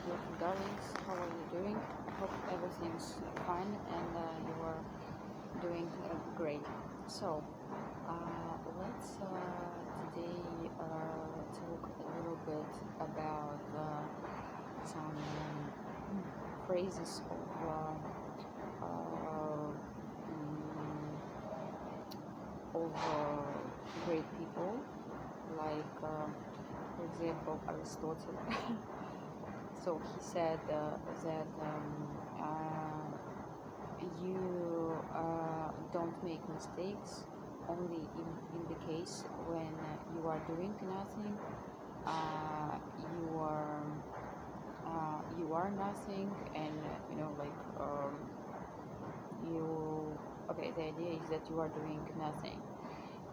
beautiful darlings. How are you doing? I hope everything's fine and you are doing great. So, let's today talk a little bit about some phrases of great people, like, for example, Aristotle. So he said that you don't make mistakes only in the case when you are doing nothing. You are nothing, and you. Okay, the idea is that you are doing nothing.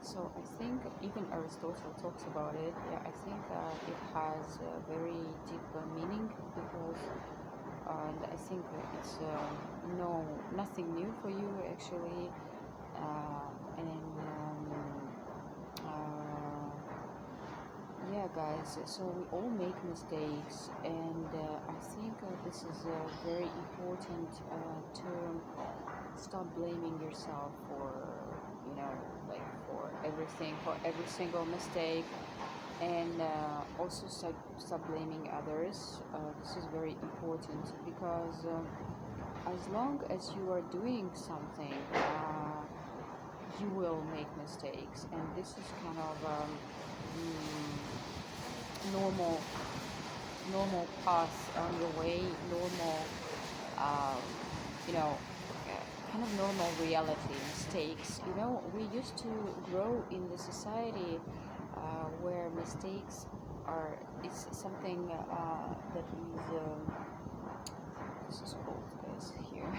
So I think even Aristotle talks about it. Yeah, I think it has a very deep meaning, because and I think it's nothing new for you actually. And Yeah, guys. So we all make mistakes, and I think this is very important to stop blaming yourself for for everything, for every single mistake, and also stop blaming others. This is very important, because as long as you are doing something, you will make mistakes, and this is kind of normal path on your way, normal um, you know kind of normal reality. Mistakes, we used to grow in the society where mistakes are it's something that is this is cold, guys, here.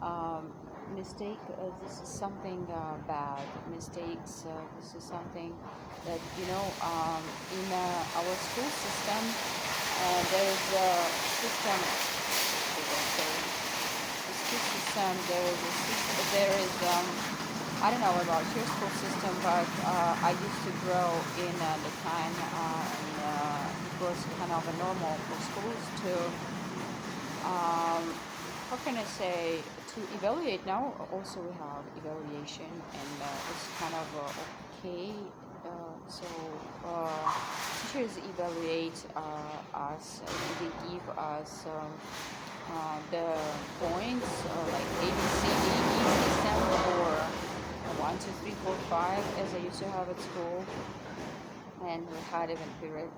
um, Mistake, this is something bad. Mistakes, this is something that in our school system, there is a system. The school system, there is I don't know about your school system, but I used to grow in the time, and it was kind of a normal for schools to how can I say, to evaluate. Now also we have evaluation, and it's kind of okay. So teachers evaluate us, they give us the points, like A, B, C, D, E system, or 1, 2, 3, 4, 5, as I used to have at school. And we had even period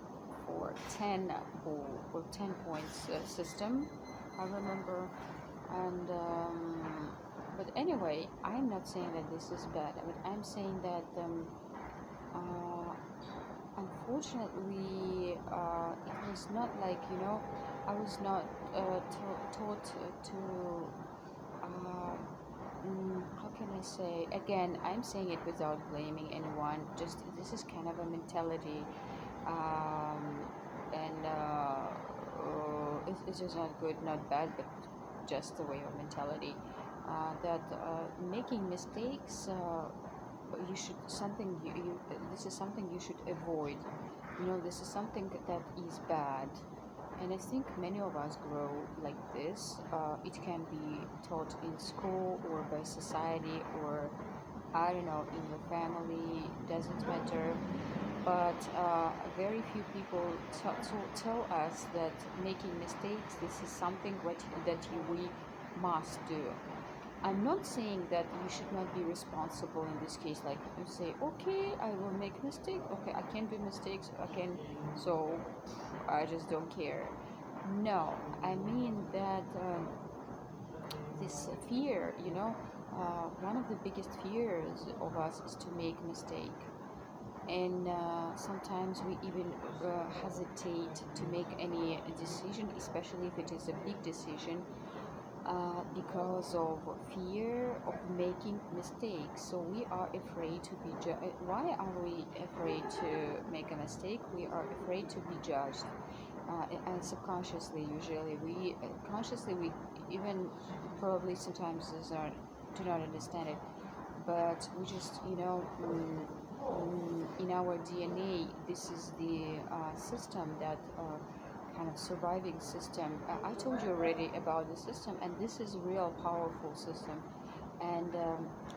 for 10 or 10 points system, I remember. And but anyway, I'm not saying that this is bad. I mean, I'm saying that unfortunately, it was not like, I was not taught to how can I say, again, I'm saying it without blaming anyone, just this is kind of a mentality, and it's just not good, not bad, but just the way of mentality, that making mistakes, you should something you this is something you should avoid. This is something that is bad, and I think many of us grow like this. It can be taught in school or by society, or I don't know, in your family, doesn't matter. But very few people tell us that making mistakes, this is something we must do. I'm not saying that you should not be responsible in this case. Like, you say, okay, I will make mistake. Okay, I can do mistakes. So I just don't care. No, I mean that this fear, one of the biggest fears of us is to make mistake. And sometimes we even hesitate to make any decision, especially if it is a big decision, because of fear of making mistakes. So we are afraid to be judged. Why are we afraid to make a mistake? We are afraid to be judged, and subconsciously, usually we consciously, we even probably sometimes do not understand it, but we just in our DNA, this is the system that kind of surviving system. I told you already about the system, and this is a real powerful system, and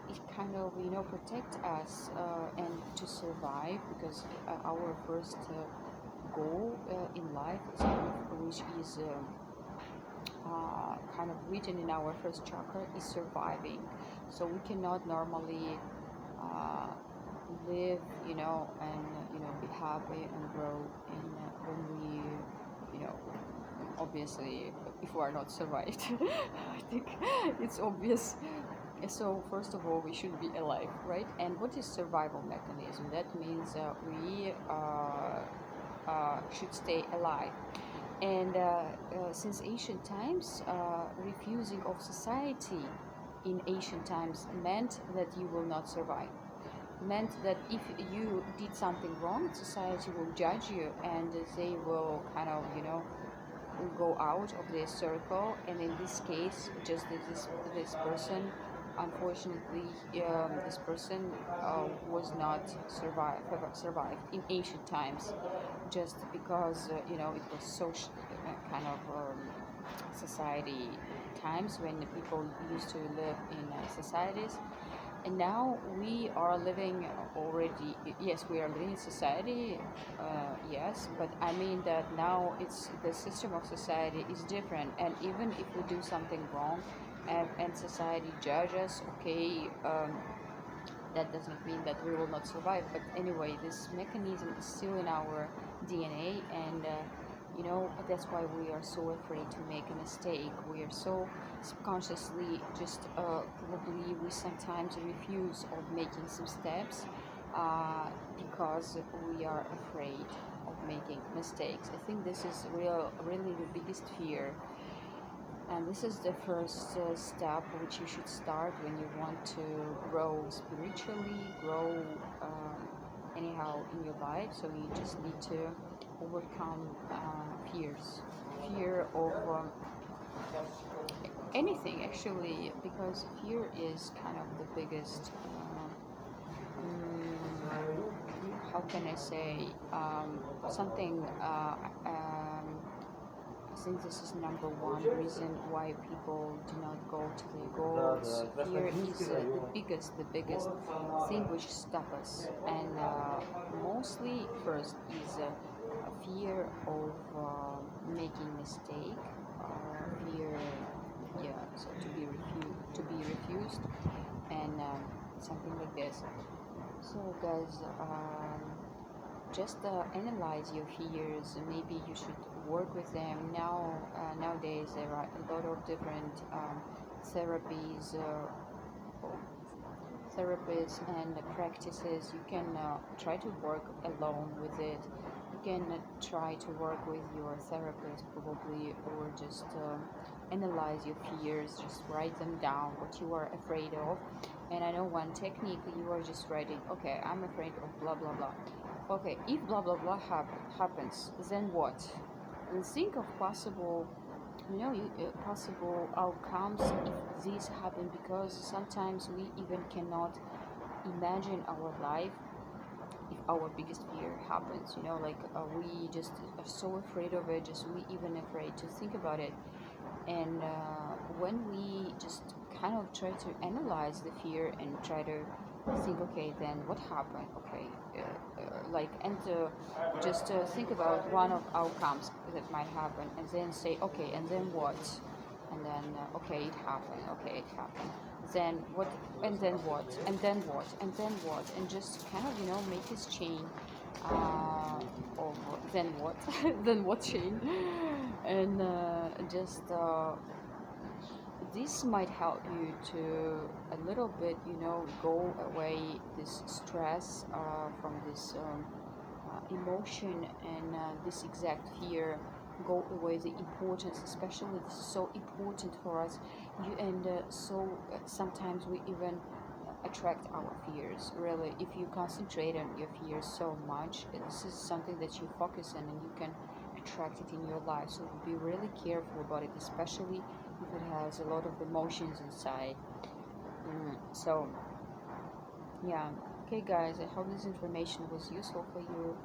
it kind of protect us and to survive, because our first goal in life is which is kind of written in our first chakra, is surviving. So we cannot normally uh, live, and be happy and grow in when we, obviously, if we are not survived. I think it's obvious. So first of all, we should be alive, right? And what is survival mechanism? That means we should stay alive. And since ancient times, refusing of society in ancient times meant that you will not survive. Meant that if you did something wrong, society will judge you, and they will kind of, go out of their circle. And in this case, just this person, unfortunately, this person was not survived in ancient times, just because it was social kind of society times when the people used to live in societies. And now we are living already, yes, we are living in society, yes, but I mean that now it's the system of society is different, and even if we do something wrong and society judges, okay, that does not mean that we will not survive. But anyway, this mechanism is still in our DNA, and that's why we are so afraid to make a mistake. We are so subconsciously just probably we sometimes refuse of making some steps because we are afraid of making mistakes. I think this is really the biggest fear. And this is the first step which you should start when you want to grow spiritually, grow anyhow in your life. So you just need to overcome fears, fear of anything actually, because fear is kind of the biggest. How can I say something? I think this is number one reason why people do not go to their goals. Fear is the biggest thing which stops us, and mostly first is a fear of making mistake, fear, yeah, so to be refused, and something like this. So guys, just analyze your fears. Maybe you should work with them. Nowadays there are a lot of different therapies, and practices. You can try to work alone with it. You can try to work with your therapist probably, or just analyze your fears. Just write them down, what you are afraid of. And I know one technique, you are just writing, okay, I'm afraid of blah blah blah. Okay, if blah blah blah happens, then what? And think of possible, possible outcomes if these happen, because sometimes we even cannot imagine our life if our biggest fear happens. Like we just are so afraid of it, just we even afraid to think about it. And when we just kind of try to analyze the fear and try to think, okay, then what happened, okay, and just think about one of outcomes that might happen, and then say, okay, and then what, and then okay, it happened, then what, and then what, and then what, and then what, and just kind of make this chain of then what then what chain, and just this might help you to a little bit, go away this stress from this emotion, and this exact fear, go away the importance, especially this is so important for us. So sometimes we even attract our fears. Really, if you concentrate on your fears so much, this is something that you focus on, and you can attract it in your life. So be really careful about it, especially if it has a lot of emotions inside. So yeah, okay guys, I hope this information was useful for you,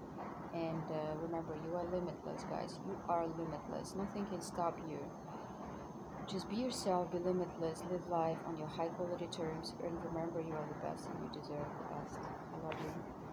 And remember, you are limitless, guys. You are limitless. Nothing can stop you. Just be yourself, be limitless, live life on your high quality terms, and remember, you are the best and you deserve the best. I love you.